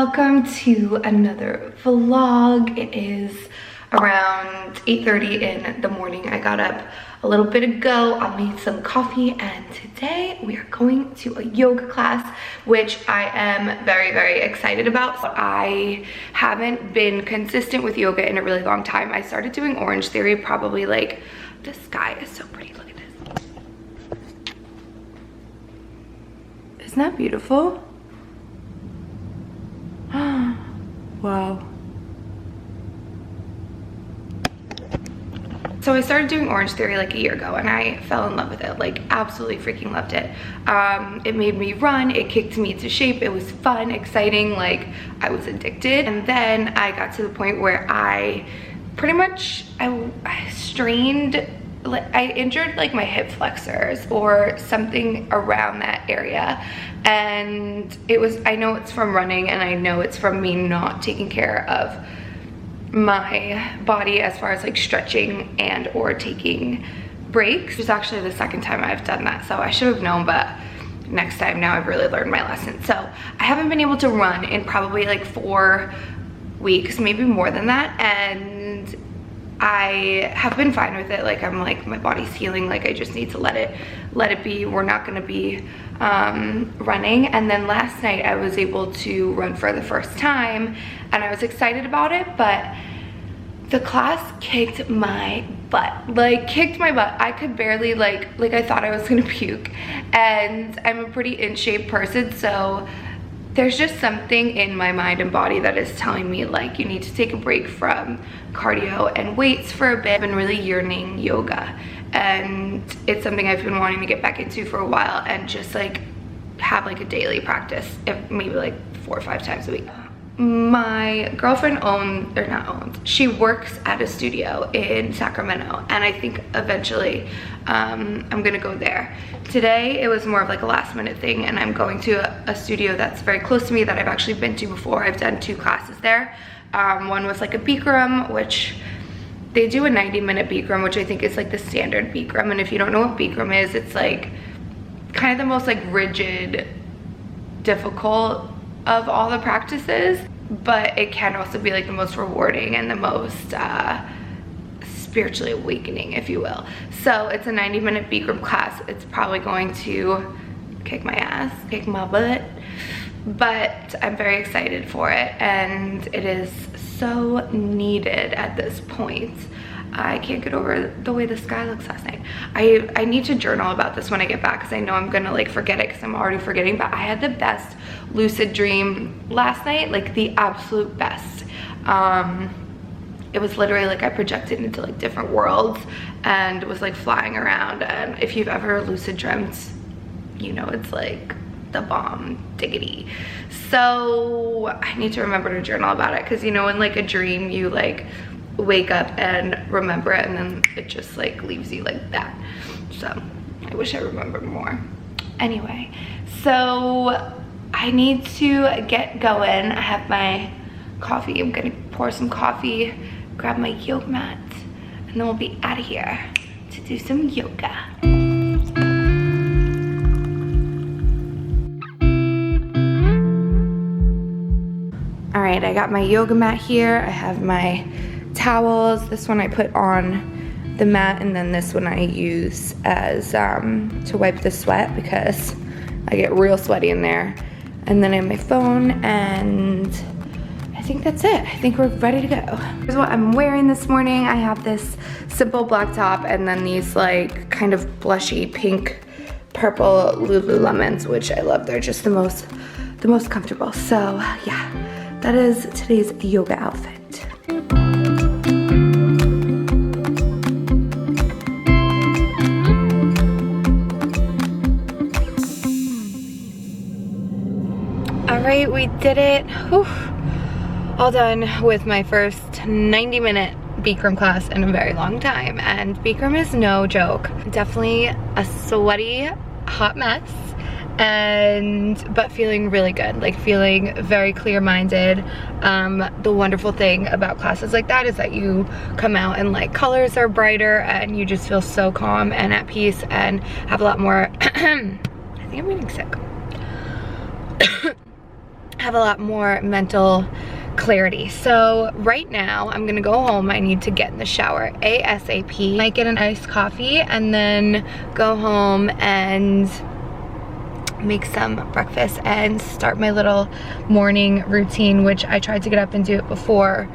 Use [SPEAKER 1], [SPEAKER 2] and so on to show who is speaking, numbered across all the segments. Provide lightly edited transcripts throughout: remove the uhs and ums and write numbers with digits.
[SPEAKER 1] Welcome to another vlog. It is around 8:30 in the morning. I got up a little bit ago. I made some coffee and today we are going to a yoga class, which I am very, very excited about. I haven't been consistent with yoga in a really long time. I started doing Orange Theory probably like, the sky is so pretty, look at this. Isn't that beautiful? Wow. So I started doing Orange Theory like a year ago and I fell in love with it, like absolutely freaking loved it. It made me run, it kicked me into shape, it was fun, exciting, like I was addicted. And then I got to the point where I pretty much, I strained, like I injured like my hip flexors or something around that area. And it was, I know it's from running and I know it's from me not taking care of my body as far as like stretching and or taking breaks. It's actually the second time I've done that, so I should have known, but next time, now I've really learned my lesson. So I haven't been able to run in probably like 4 weeks, maybe more than that, and I have been fine with it. Like I'm like, my body's healing, like I just need to let it be. We're not gonna be running. And then last night I was able to run for the first time and I was excited about it, but the class kicked my butt, like kicked my butt. I could barely like I thought I was gonna puke, and I'm a pretty in shape person, so there's just something in my mind and body that is telling me like you need to take a break from cardio and weights for a bit. I've been really yearning yoga and it's something I've been wanting to get back into for a while and just like have like a daily practice, maybe like 4 or 5 times a week. My girlfriend she works at a studio in Sacramento, and I think eventually I'm gonna go there. Today it was more of like a last minute thing, and I'm going to a studio that's very close to me that I've actually been to before. I've done 2 classes there. One was like a Bikram, which they do a 90-minute Bikram, which I think is like the standard Bikram. And if you don't know what Bikram is, it's like kind of the most like rigid, difficult of all the practices, but it can also be like the most rewarding and the most spiritually awakening, if you will. So it's a 90-minute Bikram class. It's probably going to kick my ass, kick my butt, but I'm very excited for it, and it is so needed at this point. I can't get over the way the sky looks last night. I need to journal about this when I get back because I know I'm gonna like forget it because I'm already forgetting, but I had the best lucid dream last night, like the absolute best. It was literally like I projected into like different worlds and was like flying around, and if you've ever lucid dreamt, you know it's like the bomb diggity. So I need to remember to journal about it because you know in like a dream you like wake up and remember it and then it just like leaves you like that. So I wish I remembered more. Anyway, so I need to get going. I have my coffee. I'm gonna pour some coffee, grab my yoga mat, and then we'll be out of here to do some yoga. All right, I got my yoga mat here. I have my towels. This one I put on the mat, and then this one I use as to wipe the sweat because I get real sweaty in there. And then I have my phone, and I think that's it. I think we're ready to go. Here's what I'm wearing this morning. I have this simple black top and then these like kind of blushy pink purple Lululemons, which I love. They're just the most comfortable. So yeah, that is today's yoga outfit. Alright, we did it. Whew. All done with my first 90-minute Bikram class in a very long time, and Bikram is no joke. Definitely a sweaty, hot mess, but feeling really good, like feeling very clear-minded. The wonderful thing about classes like that is that you come out and like colors are brighter and you just feel so calm and at peace and have a lot more I think I'm getting sick. have a lot more mental clarity. So right now I'm gonna go home. I need to get in the shower ASAP. Might get an iced coffee and then go home and make some breakfast and start my little morning routine, which I tried to get up and do it before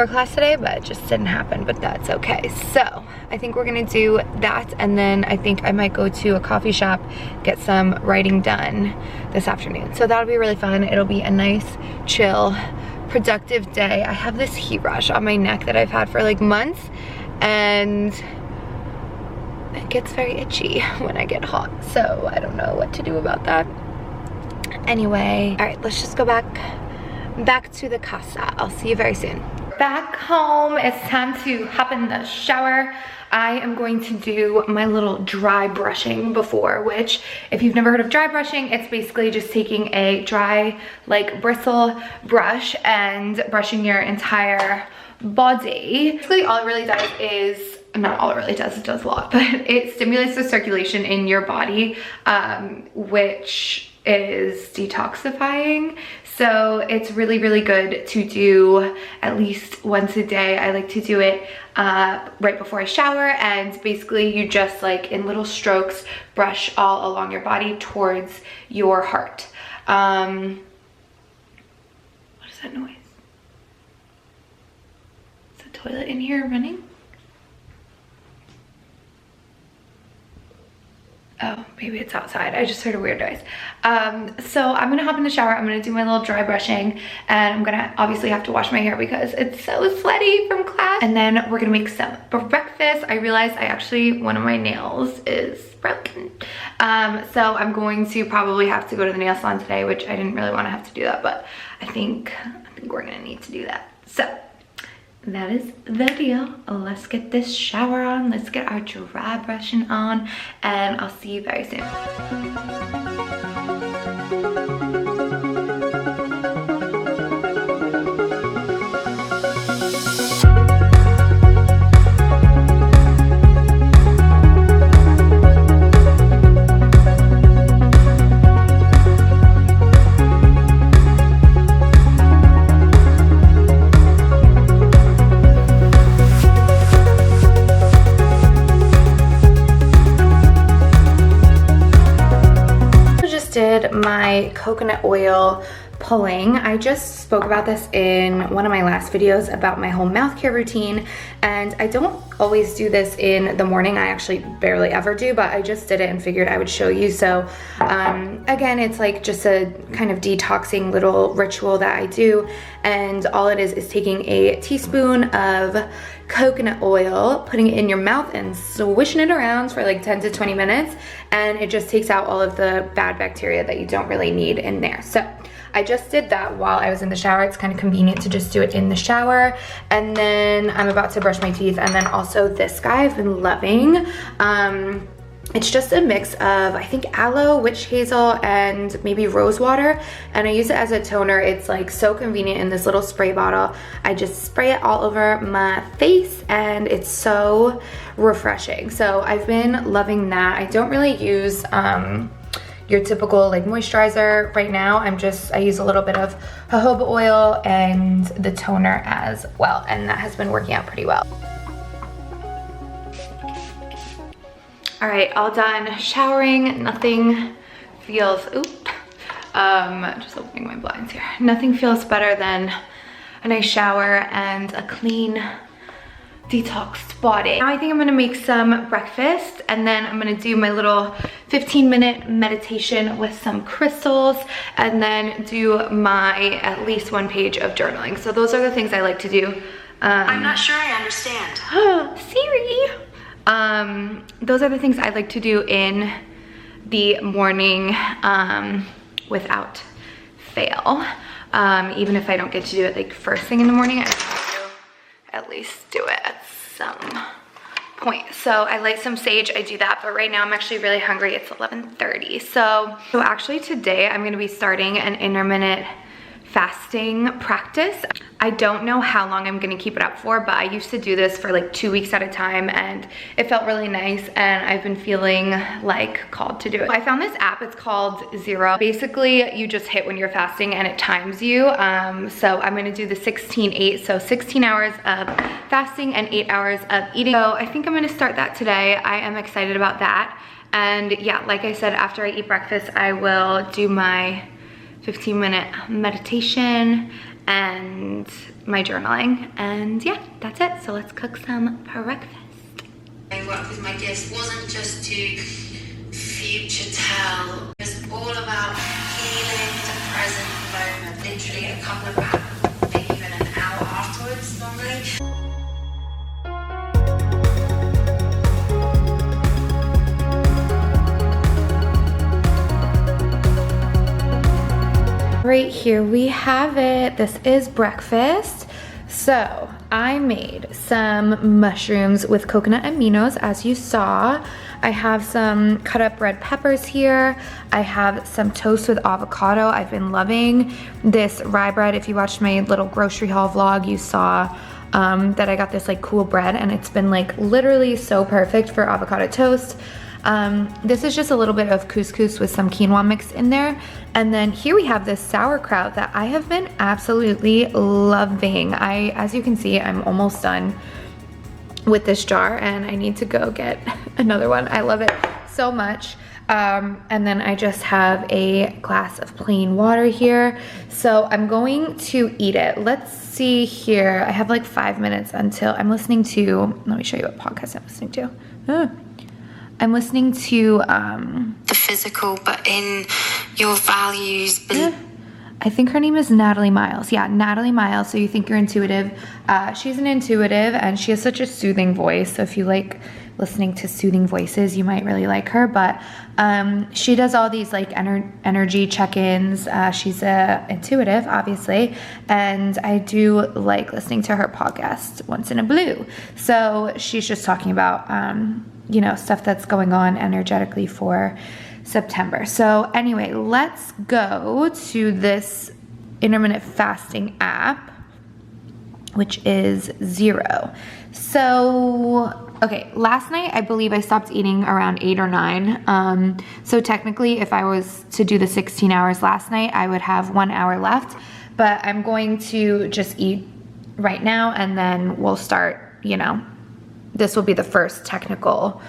[SPEAKER 1] class today, but it just didn't happen, but that's okay. So I think we're gonna do that, and then I think I might go to a coffee shop, get some writing done this afternoon. So that'll be really fun. It'll be a nice, chill, productive day. I have this heat rash on my neck that I've had for like months, and it gets very itchy when I get hot. So I don't know what to do about that. Anyway, all right, let's just go back to the casa. I'll see you very soon. Back home, it's time to hop in the shower. I am going to do my little dry brushing before, which if you've never heard of dry brushing, it's basically just taking a dry like bristle brush and brushing your entire body. Basically all it really does is, not all it really does, it does a lot, but it stimulates the circulation in your body, which is detoxifying. So it's really, really good to do at least once a day. I like to do it right before I shower, and basically you just like in little strokes brush all along your body towards your heart. What is that noise? Is the toilet in here running? Oh, maybe it's outside. I just heard a weird noise. So I'm gonna hop in the shower. I'm gonna do my little dry brushing, and I'm gonna obviously have to wash my hair because it's so sweaty from class. And then we're gonna make some breakfast. I realized one of my nails is broken. So I'm going to probably have to go to the nail salon today, which I didn't really want to have to do that, but I think we're gonna need to do that. So that is the deal. Let's get this shower on. Let's get our dry brushing on, and I'll see you very soon. My coconut oil pulling. I just spoke about this in one of my last videos about my whole mouth care routine, and I don't always do this in the morning. I actually barely ever do, but I just did it and figured I would show you. So again, it's like just a kind of detoxing little ritual that I do, and all it is taking a teaspoon of coconut oil, putting it in your mouth and swishing it around for like 10 to 20 minutes, and it just takes out all of the bad bacteria that you don't really need in there. So I just did that while I was in the shower. It's kind of convenient to just do it in the shower. And then I'm about to brush my teeth, and then also this guy I've been loving. It's just a mix of, I think, aloe, witch hazel, and maybe rose water, and I use it as a toner. It's like so convenient in this little spray bottle. I just spray it all over my face, and it's so refreshing. So I've been loving that. I don't really use your typical like moisturizer right now. I use a little bit of jojoba oil and the toner as well, and that has been working out pretty well. All right, all done showering. Nothing feels, just opening my blinds here. Nothing feels better than a nice shower and a clean, detoxed body. Now I think I'm gonna make some breakfast, and then I'm gonna do my little 15-minute meditation with some crystals, and then do my at least 1 page of journaling. So those are the things I like to do.
[SPEAKER 2] I'm not sure I understand.
[SPEAKER 1] Siri. Those are the things I like to do in the morning without fail. Even if I don't get to do it like first thing in the morning, I have to at least do it at some point. So I light some sage, I do that, but right now I'm actually really hungry. It's 11:30. So actually today I'm gonna be starting an intermittent fasting practice. I don't know how long I'm gonna keep it up for, but I used to do this for like 2 weeks at a time and it felt really nice, and I've been feeling like called to do it. I found this app, it's called Zero. Basically, you just hit when you're fasting and it times you. So I'm gonna do the 16-8, so 16 hours of fasting and 8 hours of eating. So I think I'm gonna start that today. I am excited about that. And yeah, like I said, after I eat breakfast, I will do my 15-minute meditation and my journaling. And yeah, that's it. So let's cook some breakfast.
[SPEAKER 2] I work with my gifts wasn't just to future tell. It was all about healing the present moment. Literally a couple of hours, maybe even an hour afterwards normally.
[SPEAKER 1] Right here we have it. This is breakfast. So I made some mushrooms with coconut aminos, as you saw. I have some cut up red peppers here. I have some toast with avocado. I've been loving this rye bread. If you watched my little grocery haul vlog, you saw that I got this like cool bread, and it's been like literally so perfect for avocado toast. This is just a little bit of couscous with some quinoa mixed in there. And then here we have this sauerkraut that I have been absolutely loving. As you can see, I'm almost done with this jar and I need to go get another one. I love it so much. And then I just have a glass of plain water here. So I'm going to eat it. Let's see here. I have like 5 minutes until I'm listening to, let me show you what podcast I'm listening to. I'm listening to
[SPEAKER 2] The physical, but in your values.
[SPEAKER 1] I think her name is Natalie Miles. Yeah, Natalie Miles. So You Think You're Intuitive. She's an intuitive and she has such a soothing voice. So if you like listening to soothing voices, you might really like her. But she does all these like energy check-ins. She's a intuitive, obviously. And I do like listening to her podcast, Once in a Blue. So she's just talking about you know, stuff that's going on energetically for September. So anyway, let's go to this intermittent fasting app, which is Zero. So, okay, last night I believe I stopped eating around 8 or 9. So technically if I was to do the 16 hours last night, I would have 1 hour left, but I'm going to just eat right now and then we'll start, you know, this will be the first technical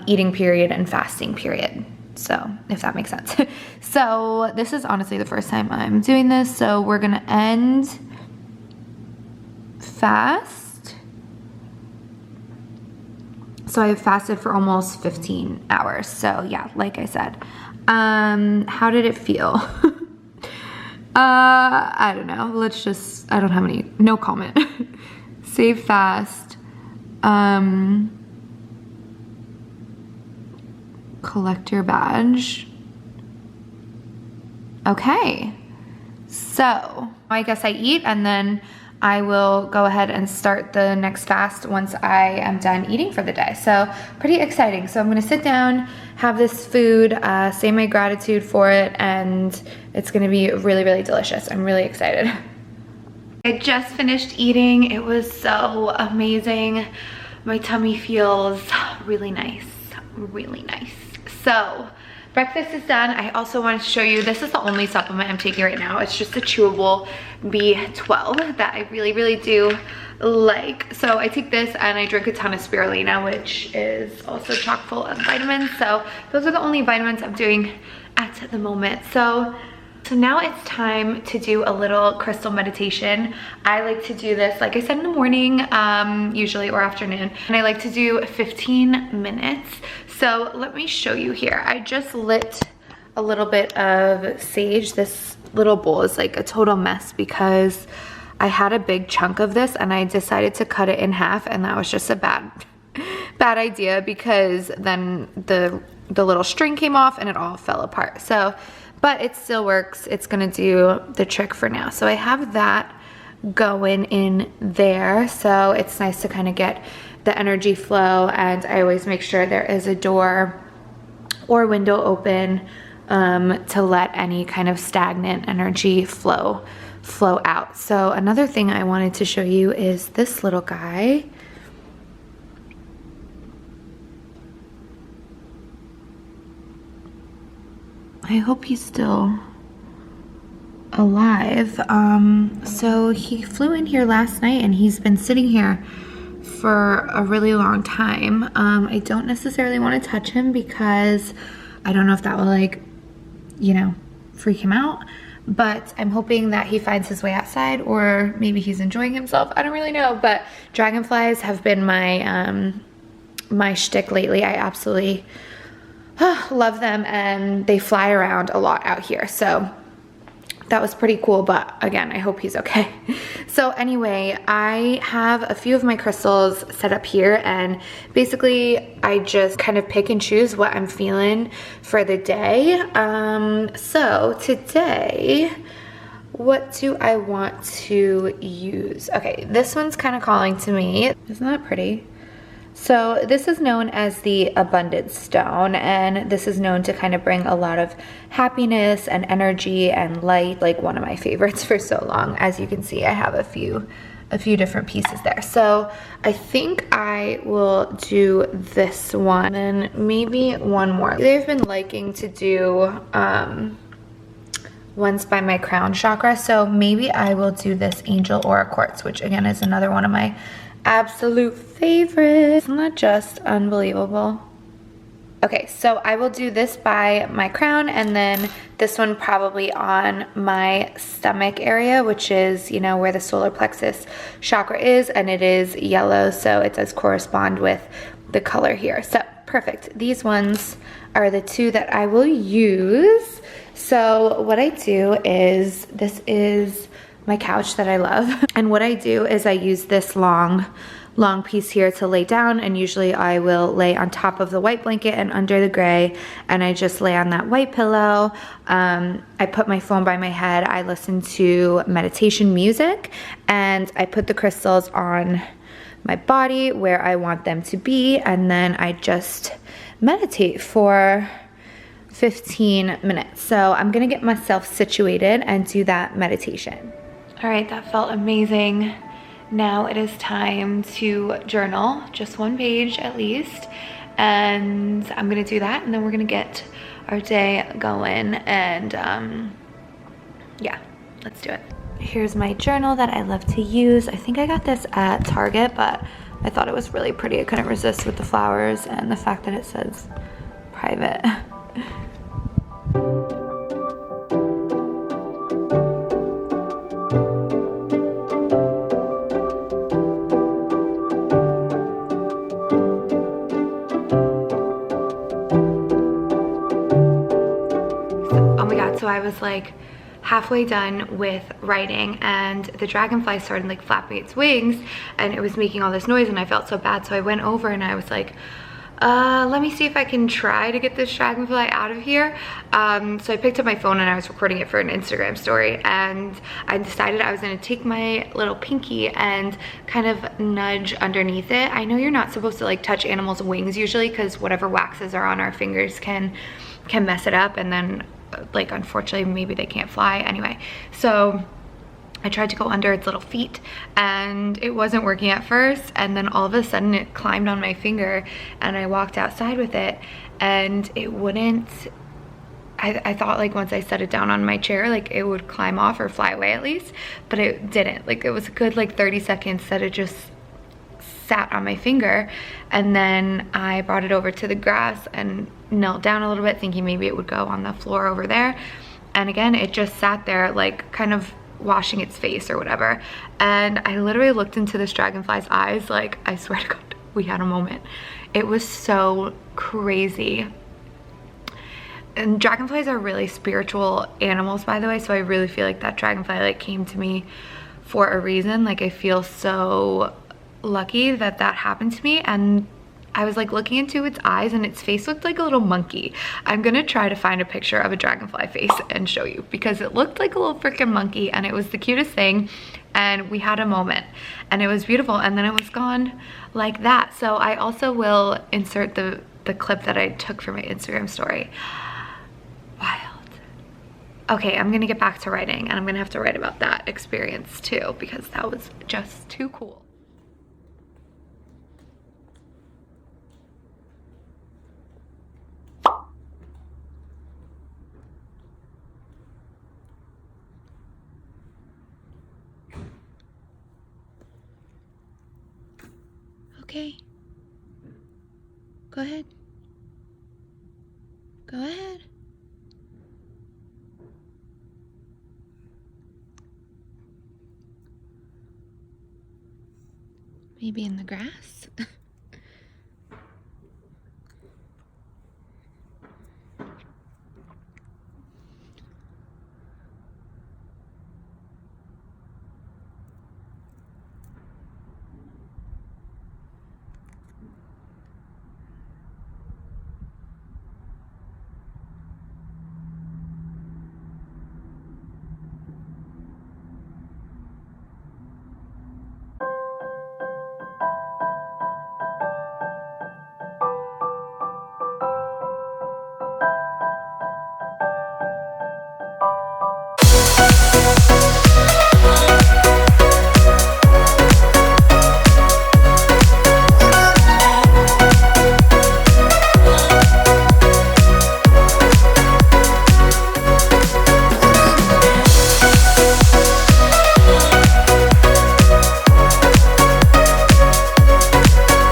[SPEAKER 1] eating period and fasting period. So if that makes sense. So this is honestly the first time I'm doing this. So we're gonna end fast. So I've fasted for almost 15 hours. So yeah, like I said, how did it feel? I don't know. Let's just, I don't have any, no comment. Save fast. Collect your badge. Okay, so I guess I eat and then I will go ahead and start the next fast once I am done eating for the day. So pretty exciting. So I'm gonna sit down, have this food, say my gratitude for it, and it's gonna be really, really delicious. I'm really excited. I just finished eating. It was so amazing. My tummy feels really nice, really nice. So breakfast is done. I also want to show you, this is the only supplement I'm taking right now. It's just a chewable B12 that I really, really do like. So I take this and I drink a ton of spirulina, which is also chock full of vitamins. So those are the only vitamins I'm doing at the moment. So now it's time to do a little crystal meditation. I like to do this, like I said, in the morning, usually, or afternoon. And I like to do 15 minutes. So let me show you here. I just lit a little bit of sage. This little bowl is like a total mess because I had a big chunk of this and I decided to cut it in half, and that was just a bad idea because then the little string came off and it all fell apart. So, but it still works. It's gonna do the trick for now. So I have that going in there. So it's nice to kind of get the energy flow, and I always make sure there is a door or window open to let any kind of stagnant energy flow out. So another thing I wanted to show you is this little guy. I hope he's still alive. So he flew in here last night and he's been sitting here for a really long time. I don't necessarily want to touch him because I don't know if that will, like, you know, freak him out, but I'm hoping that he finds his way outside, or maybe he's enjoying himself. I don't really know, but dragonflies have been my my shtick lately. I absolutely love them, and they fly around a lot out here. So that was pretty cool, but again, I hope he's okay. So anyway, I have a few of my crystals set up here, and basically I just kind of pick and choose what I'm feeling for the day. So today, what do I want to use? Okay, this one's kind of calling to me. Isn't that pretty? So this is known as the abundance stone, and this is known to kind of bring a lot of happiness and energy and light, like one of my favorites for so long. As you can see, I have a few different pieces there. So I think I will do this one and maybe one more. They've been liking to do ones by my crown chakra, so maybe I will do this angel aura quartz, which again is another one of my absolute favorites. Isn't that just unbelievable? Okay, so I will do this by my crown, and then this one probably on my stomach area, which is, you know, where the solar plexus chakra is, and it is yellow, so it does correspond with the color here. So perfect. These ones are the two that I will use. So what I do is, this is my couch that I love. And what I do is I use this long piece here to lay down, and usually I will lay on top of the white blanket and under the gray, and I just lay on that white pillow. I put my phone by my head, I listen to meditation music, and I put the crystals on my body where I want them to be, and then I just meditate for 15 minutes. So I'm gonna get myself situated and do that meditation. All right, that felt amazing. Now it is time to journal, just one page at least. And I'm gonna do that, and then we're gonna get our day going, and yeah, let's do it. Here's my journal that I love to use. I think I got this at Target, but I thought it was really pretty. I couldn't resist with the flowers and the fact that it says private. So I was like halfway done with writing, and the dragonfly started like flapping its wings, and it was making all this noise, and I felt so bad. So I went over and I was like, let me see if I can try to get this dragonfly out of here. So I picked up my phone and I was recording it for an Instagram story, and I decided I was gonna take my little pinky and kind of nudge underneath it. I know you're not supposed to like touch animals' wings usually, because whatever waxes are on our fingers can mess it up, and then like unfortunately maybe they can't fly anyway. So I tried to go under its little feet, and it wasn't working at first, and then all of a sudden it climbed on my finger, and I walked outside with it, and it wouldn't. I thought like once I set it down on my chair, like it would climb off or fly away at least, but it didn't. Like it was a good like 30 seconds that it just sat on my finger, and then I brought it over to the grass and knelt down a little bit, thinking maybe it would go on the floor over there, and again it just sat there like kind of washing its face or whatever. And I literally looked into this dragonfly's eyes, like I swear to God, we had a moment. It was so crazy. And dragonflies are really spiritual animals, by the way, so I really feel like that dragonfly like came to me for a reason. Like I feel so lucky that that happened to me. And I was like looking into its eyes, and its face looked like a little monkey. I'm gonna try to find a picture of a dragonfly face and show you, because it looked like a little freaking monkey, and it was the cutest thing. And we had a moment, and it was beautiful, and then it was gone like that. So I also will insert the clip that I took for my Instagram story. Wild. Okay, I'm gonna get back to writing, and I'm gonna have to write about that experience too, because that was just too cool. Okay. Go ahead. Go ahead. Maybe in the grass?